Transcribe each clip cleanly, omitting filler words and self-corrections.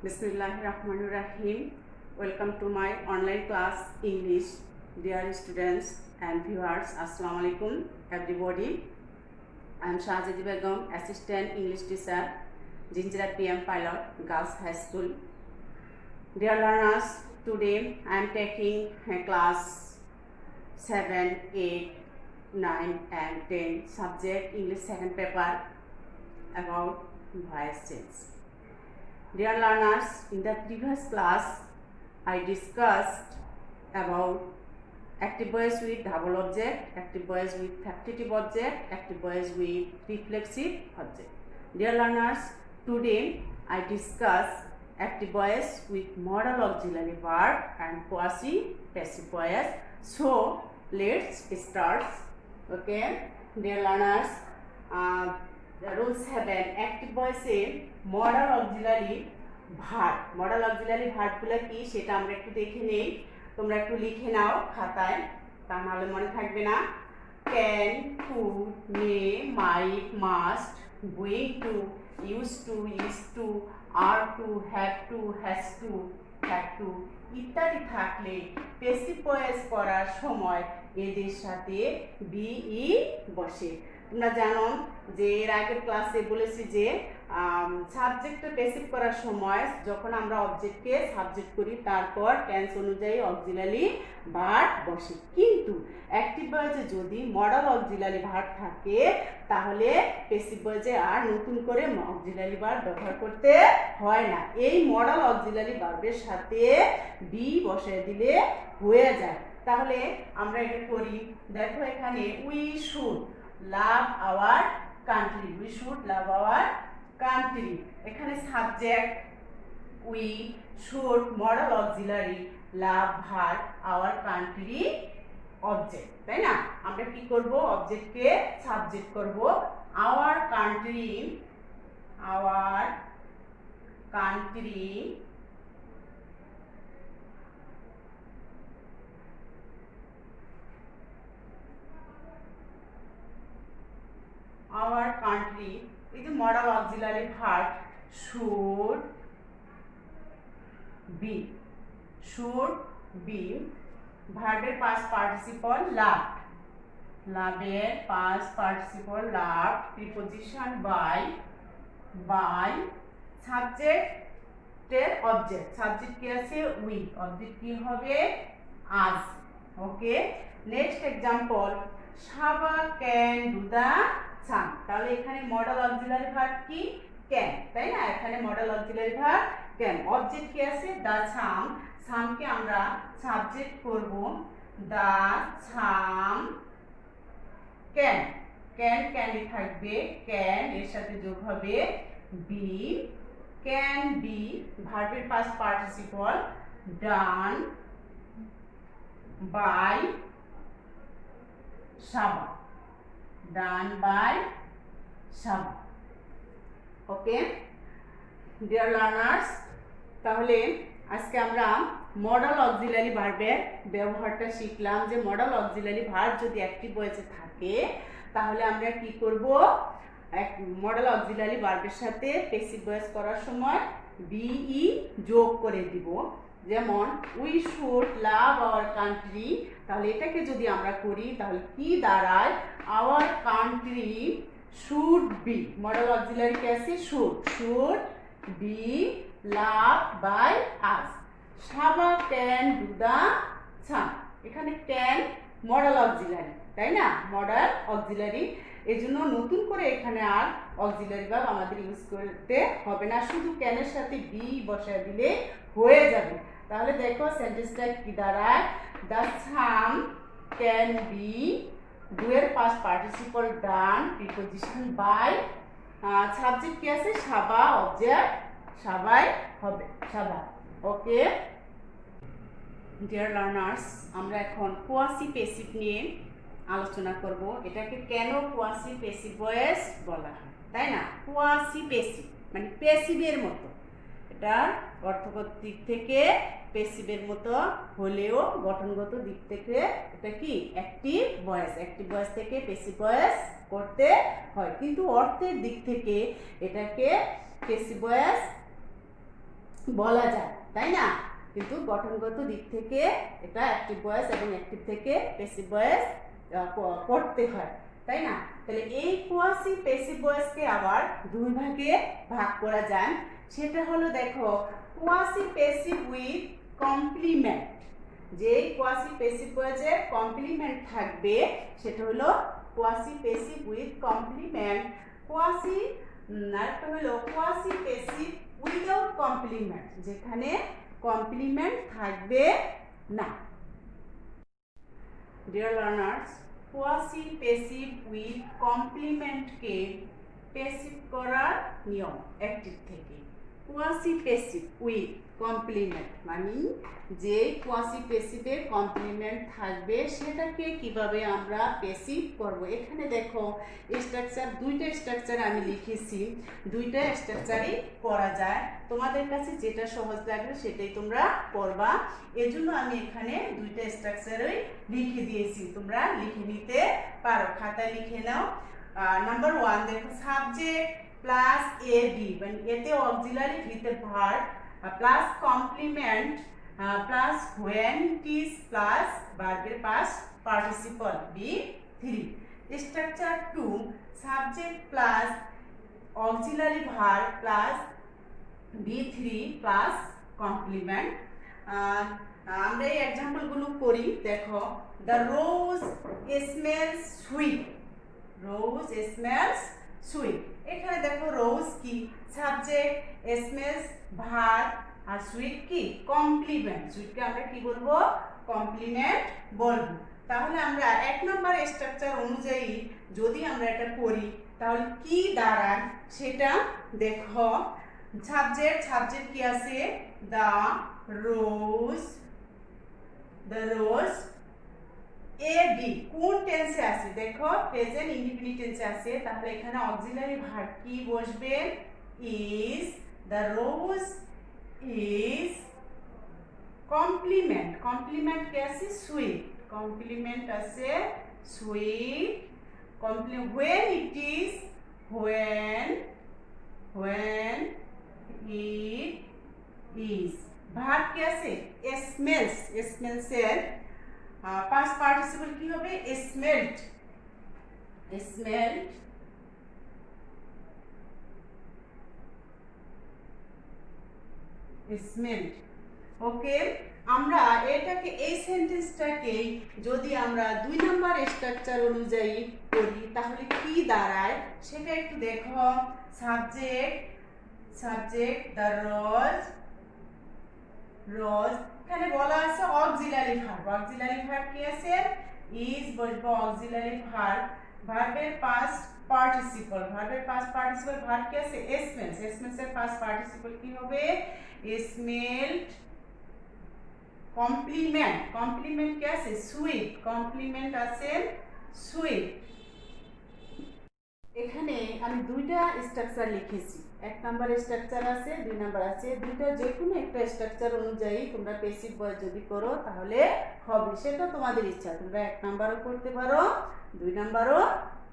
Bismillahirrahmanirrahim. Welcome to my online class English. Dear students and viewers, Assalamu alaikum everybody. I am Shahzadi Begum, Assistant English Teacher, Jinjira PM Pilot, Girls High School. Dear learners, today I am taking class 7, 8, 9 and 10 subject English second paper about voice change. Dear learners, in the previous class, I discussed about active voice with double object, active voice with factitive object, active voice with reflexive object. Dear learners, today I discuss active voice with modal auxiliary verb and quasi-passive voice. So, let's start. Okay, dear learners, rule 7 active voice modal auxiliary verb গুলো কি সেটা আমরা একটু দেখে নেই। তোমরা একটু লিখে নাও খাতায়, তা নাহলে মনে থাকবে না। Can, could, may, might, must, going to, use to, is to, are to, have to, has to, have to ইত্যাদি থাকলে প্যাসিভ ভয়েস করার সময় এদের সাথে বিই বসে। তোমরা জানো যে এর আগের ক্লাসে বলেছি যে সাবজেক্টে প্যাসিভ করার সময় যখন আমরা অবজেক্টকে সাবজেক্ট করি তারপর টেন্স অনুযায়ী অক্সিলারি ভার্ব বসে, কিন্তু অ্যাক্টিভ ভয়েসে যদি মডাল অক্সিলারি ভার্ব থাকে তাহলে প্যাসিভ ভয়েসে আর নতুন করে অক্সিলারি ভার্ব ব্যবহার করতে হয় না। এই মডাল অক্সিলারি ভার্বের সাথে বি বসিয়ে দিলে হয়ে যায়। তাহলে আমরা এটা করি, দেখো এখানে we should love our country, we should love our country. এখানে subject we, should modal auxiliary, love verb, our country object, তাই না? আমরা কি করব, অবজেক্টকে সাবজেক্ট করব। Our country, our country our country is a modal auxiliary verb should be ভার্বের past participle loved, লাভের past participle loved, preposition by সাবজেক্টের অবজেক্ট, সাবজেক্ট কি আছে উই, অবজেক্ট কি হবে আজ। Okay, next example Shaba can do the sum. তাহলে এখানে মডাল অক্সিলারি ভার্ব কি ক্যান, তাই না? এখানে modal auxiliary verb can, object কি আছে দা সাম, সামকে আমরা সাবজেক্ট করব দা সাম ক্যান, ক্যান্ডি থাকবে, ক্যান এর সাথে যোগ হবে বি, ক্যান বি ভার্বের past participle done by Shaba, done by Shaba. Okay, dear learners, তাহলে আজকে আমরা মডাল অক্সিলারি ভার্বের ব্যবহারটা শিখলাম যে মডাল অক্সিলারি ভার্ব যদি অ্যাক্টিভ ভয়েসে থাকে তাহলে আমরা কি করব, মডাল অক্সিলারি ভার্বের সাথে প্যাসিভ ভয়েস করার সময় বিই যোগ করে দিব। যেমন we should love our country, তাহলে এটাকে যদি আমরা করি তাহলে কি দাঁড়ায়, our country should be, modal auxiliary কে আছে should be love by us. Shaba can do the sum, এখানে ক্যান মডাল অক্সিলারি, তাই না? মডাল অক্সিলারি, এই জন্য নতুন করে এখানে আর অক্সিলারি ভার্ব আমাদের ইউজ করতে হবে না, শুধু ক্যানের সাথে বি বসায় দিলে হয়ে যাবে। তাহলে দেখো সেন্টেন্সটা কি দাঁড়ায়, the sum can be, do এর past participle done, preposition by, subject কি আছে সাবা, অবজেক্ট সাবাই হবে, সাবা। ওকে ডিয়ার লার্নার্স, আমরা এখন কোয়াসি প্যাসিভ নিয়ে আলোচনা করব। এটাকে কেন কোয়াসি প্যাসিভ ভয়েস বলা হয়, তাই না? কোয়াসি প্যাসিভ মানে প্যাসিভের মতো, এটার অর্থগত দিক থেকে প্যাসিভের মতো হলেও গঠনগত দিক থেকে এটা কি অ্যাক্টিভ ভয়েস, অ্যাক্টিভ ভয়েস থেকে প্যাসিভ ভয়েস করতে হয়, কিন্তু অর্থের দিক থেকে এটাকে প্যাসিভ ভয়েস বলা যায়, তাই না? কিন্তু গঠনগত দিক থেকে এটা অ্যাক্টিভ ভয়েস এবং অ্যাক্টিভ থেকে প্যাসিভ ভয়েস পড়তে হয়, তাই না? তাহলে এই কোয়াসি প্যাসিভ ভয়েসকে আবার দুই ভাগে ভাগ করা যায়। সেটা হলো দেখো কোয়াসি প্যাসিভ উইথ কমপ্লিমেন্ট। যে কোয়াসি প্যাসিভ ভয়েসের কমপ্লিমেন্ট থাকবে সেটা হলো quasi passive with complement. Quasi আরেকটা হলো কোয়াসি প্যাসিভ উইদাউট কমপ্লিমেন্ট, যেখানে কমপ্লিমেন্ট থাকবে না। Dear learners, quasi passive with কমপ্লিমেন্টকে প্যাসিভ করার নিয়ম অ্যাক্টিভ থেকে। কোয়াসি প্যাসিভ উইথ কমপ্লিমেন্ট মানে যে কোয়াসি প্যাসিভের কমপ্লিমেন্ট থাকবে সেটাকে কিভাবে আমরা প্যাসিভ করব। এখানে দেখো স্ট্রাকচার, দুইটা স্ট্রাকচার আমি লিখেছি, দুইটা স্ট্রাকচারই পড়া যায়। তোমাদের কাছে যেটা সহজ লাগবে সেটাই তোমরা পড়বা, এজন্য আমি এখানে দুইটা স্ট্রাকচারই লিখে দিয়েছি, তোমরা লিখে নিতে পারো, খাতায় লিখে নাও। নাম্বার 1 দেখো সাবজেক্ট প্লাস এ বি, মানে এতে অক্সিলারি ভিতে verb plus complement plus when it is plus ভার্বের past participle B3। Structure 2 subject plus auxiliary verb plus B3 plus complement. আমরা এই এক্সাম্পলগুলো করি, দেখো the rose smells sweet, rose smells sweet. এখানে দেখো রোজ কি সাবজেক্ট, স্মেলস ভার্ব, আর সুইট কি কমপ্লিমেন্ট। সুইটকে আমরা কি বলবো কমপ্লিমেন্ট বলবো। তাহলে আমরা এক নম্বর স্ট্রাকচার অনুযায়ী যদি আমরা এটা করি তাহলে কি দাঁড়ায় সেটা দেখো। সাবজেক্ট, সাবজেক্ট কি আছে দ্য রোজ, দ্য রোজ। এ বি কোন টেন্সে আছে দেখো প্রেজেন্ট ইনডিফিনিট টেন্সে আছে, তাহলে এখানে অক্সিলারি ভার্ব কি বসবে is. The rose is complement, complement কি আছে সুইট, কমপ্লিমেন্ট আছে sweet. Complement when it is, when it is। Verb কি আছে smells, smells এর past participle কি হবে smelt, smelt। smelt ওকে। আমরা এটাকে এই সেন্টেন্সটাকে যদি আমরা দুই নাম্বার স্ট্রাকচার অনুযায়ী করি তাহলে কি দাঁড়ায় সেটা একটু দেখো। সাবজেক্ট, সাবজেক্ট দ্য রোজ, রোজ। এখানে বলা আছে অক্সিলারি ভার্ব, অক্সিলারি ভার্ব কি আছে ইজ বলবো অক্সিলারি ভার্ব। ভার্বের পাস্ট পার্টিসিপল, ভার্বের পাস্ট পার্টিসিপল ভার্ব কি আছে স্মেলস, স্মেলস এর পাস্ট পার্টিসিপল কি হবে স্মেলড। কমপ্লিমেন্ট, কমপ্লিমেন্ট কি আছে সুইট, কমপ্লিমেন্ট আছে সুইট। এখানে আমি দুইটা স্ট্রাকচার লিখেছি, এক নাম্বার স্ট্রাকচার আছে, দুই নাম্বার আছে। দুইটা যে কোনো একটা স্ট্রাকচার অনুযায়ী তোমরা প্যাসিভ ভয়েস যদি করো তাহলে হবে, সেটা তোমাদের ইচ্ছা। তোমরা এক নাম্বারও করতে পারো, দুই নাম্বারও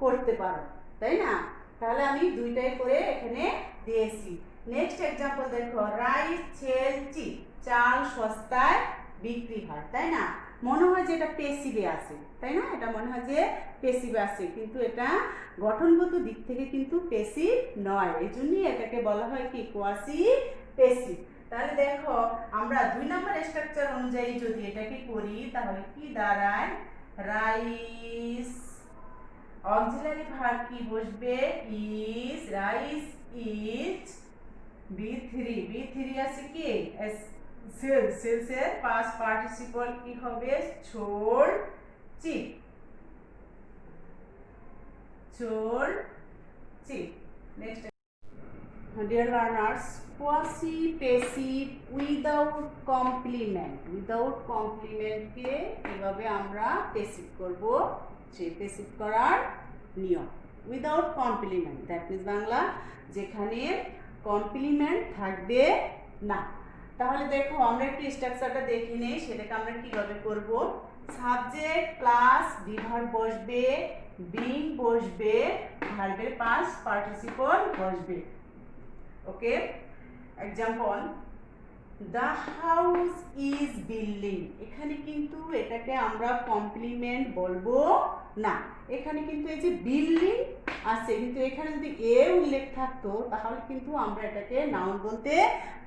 করতে পারো, তাই না? তাহলে আমি দুইটাই করে এখানে দিয়েছি। নেক্সট এক্সাম্পল দেখো রাইস সেল চিপ, চাল সস্তায় বিক্রি হয়, তাই না? মনে হয় যে এটা প্যাসিভে আছে, তাই না? এটা মনে হয় যে প্যাসিভে আছে, কিন্তু এটা গঠনগত দিক থেকে কিন্তু প্যাসিভ নয়, এই জন্যই এটাকে বলা হয় কি কোয়াসি প্যাসিভ। তাহলে দেখো আমরা দুই নম্বর স্ট্রাকচার অনুযায়ী যদি এটাকে করি তাহলে কি দাঁড়ায় রাইস, অক্সিলারি ভার্ব কি বসবে is, rice is. B3, B3 আছে কি সেল, সেলসের পাস্ট পার্টিসিপল কি হবে ছোল চিপ, ছোল চিপ। Next dear learners, quasi passive without complement, without কমপ্লিমেন্টকে কিভাবে আমরা প্যাসিভ করব সেই প্যাসিভ করার নিয়ম। Without complement that means Bangla যেখানে কমপ্লিমেন্ট থাকবে না। তাহলে দেখো আমরা একটু স্ট্রাকচারটা দেখে নেই, সেটাকে আমরা কিভাবে করব। সাবজেক্ট প্লাস ভার্ব বসবে, বিং বসবে, ভার্বের পাস্ট পার্টিসিপল বসবে। Okay, example the house is building, এখানে কিন্তু এটাকে আমরা কমপ্লিমেন্ট বলবো না, এখানে কিন্তু এই যে বিল্ডিং আছে, কিন্তু এখানে যদি এ উল্লেখ থাকতো তাহলে কিন্তু আমরা এটাকে নাউন বলতে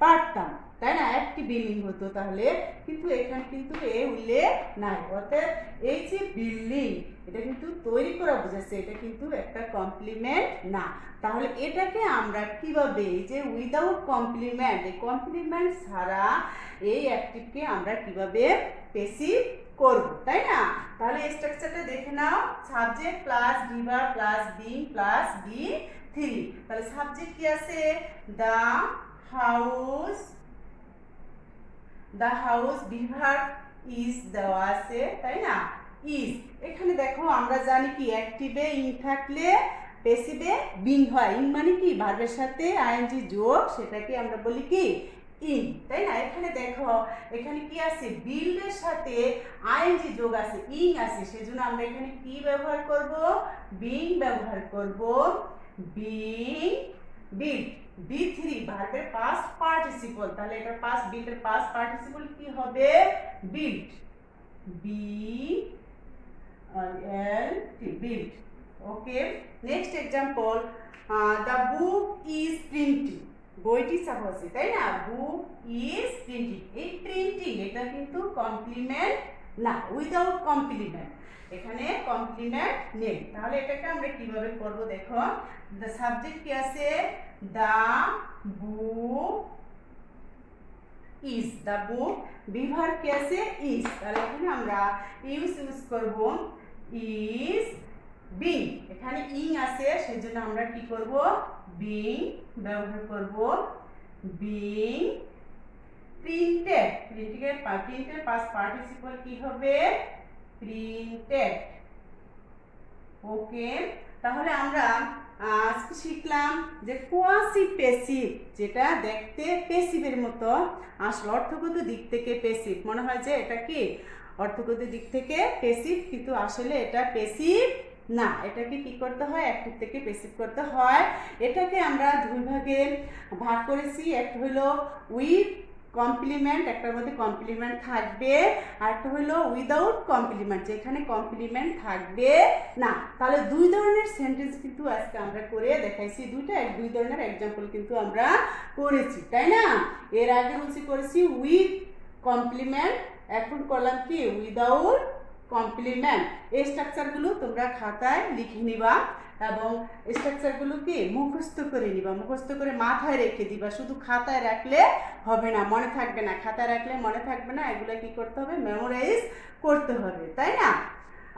পারতাম, তাই না, একটি বিল্ডিং হতো তাহলে, কিন্তু এখানে কিন্তু এ উল্লেখ নাই, অর্থাৎ এই যে বিল্ডিং এটা কিন্তু তৈরি করা বোঝাচ্ছে, এটা কিন্তু একটা কমপ্লিমেন্ট না। তাহলে এটাকে আমরা কিভাবে, এই যে উইদাউট কমপ্লিমেন্ট, এই কমপ্লিমেন্ট ছাড়া এই অ্যাক্টিভকে আমরা কিভাবে পেসিভ করব, তাই না? তাহলে স্ট্রাকচারটা দেখে নাও, সাবজেক্ট প্লাস ডিভার plus being plus B three. তাহলে সাবজেক্ট কি আছে, the house, the house, be verb is দেওয়া আছে, তাই না, ইজ। এখানে দেখো আমরা জানি কি অ্যাক্টিভে ইন থাকলে পেসিভে বিং হয়, ইন মানে কি ভার্বের সাথে আইএনজি যোগ, সেটাকে আমরা বলি কি ইন, তাই না? এখানে দেখো এখানে কি আছে, বিল্ডের সাথে আইএনজি যোগ আছে, ইং আছে, সেজন্য আমরা এখানে কি ব্যবহার করব, বিং ব্যবহার করব, বিং বিল্ড। B3 ভার্বের পাস্ট পার্টিসিপল, তাহলে এটা পাস্ট বিল্ডের পাস্ট পার্টিসিপল কি হবে, build, B L T, build. Okay, next example, the book is printing, বইটি ছাপা হচ্ছে, তাই না, বুক ইজ প্রিন্টিং, এই প্রিন্টিং এটা কিন্তু কমপ্লিমেন্ট না, উইদাউট কমপ্লিমেন্ট, এখানে কমপ্লিমেন্ট নেই। তাহলে এটাকে আমরা কিভাবে করব, দেখো দ্য সাবজেক্ট কি আছে, the book is, the book, be verb কি আছে ইজ, তাহলে এখানে আমরা ইউজ করব ইজ বিং, এখানে ইং আছে সেজন্য আমরা কি করব, বিং ব্যবহার করব, being printed, printed past participle কি হবে, প্রিন্টেড। ওকে, তাহলে আমরা আজকে শিখলাম যে কোয়াসি প্যাসিভ, যেটা দেখতে প্যাসিভের মতো, আসলে অর্থগত দিক থেকে প্যাসিভ মনে হয় যে এটা কি অর্থগত দিক থেকে প্যাসিভ, কিন্তু আসলে এটা প্যাসিভ না, এটাকে কি করতে হয়, অ্যাক্টিভ থেকে প্যাসিভ করতে হয়। এটাকে আমরা দুই ভাগে ভাগ করেছি, একটা হলো উইথ কমপ্লিমেন্ট, একটার মধ্যে কমপ্লিমেন্ট থাকবে, আর একটা হলো উইদাউট কমপ্লিমেন্ট, যেখানে কমপ্লিমেন্ট থাকবে না। তাহলে দুই ধরনের সেন্টেন্স কিন্তু আজকে আমরা করে দেখাইছি, দুই ধরনের এক্সাম্পল কিন্তু আমরা করেছি, তাই না? এর আগে করেছি উইথ কমপ্লিমেন্ট, এখন করলাম কি উইদাউট কমপ্লিমেন্ট। এই স্ট্রাকচারগুলো তোমরা খাতায় লিখে নিবা এবং স্ট্রাকচারগুলো কি মুখস্থ করে নিবা, মুখস্থ করে মাথায় রেখে দিবা, শুধু খাতায় রাখলে হবে না, মনে থাকবে না, খাতায় রাখলে মনে থাকবে না, এগুলো কি করতে হবে, মেমোরাইজ করতে হবে, তাই না?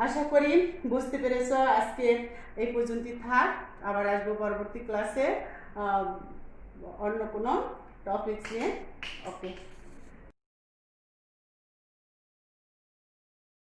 আশা করি বুঝতে পেরেছো। আজকে এই পর্যন্তই থাক, আবার আসবো পরবর্তী ক্লাসে অন্য কোনো টপিকস নিয়ে। ওকে।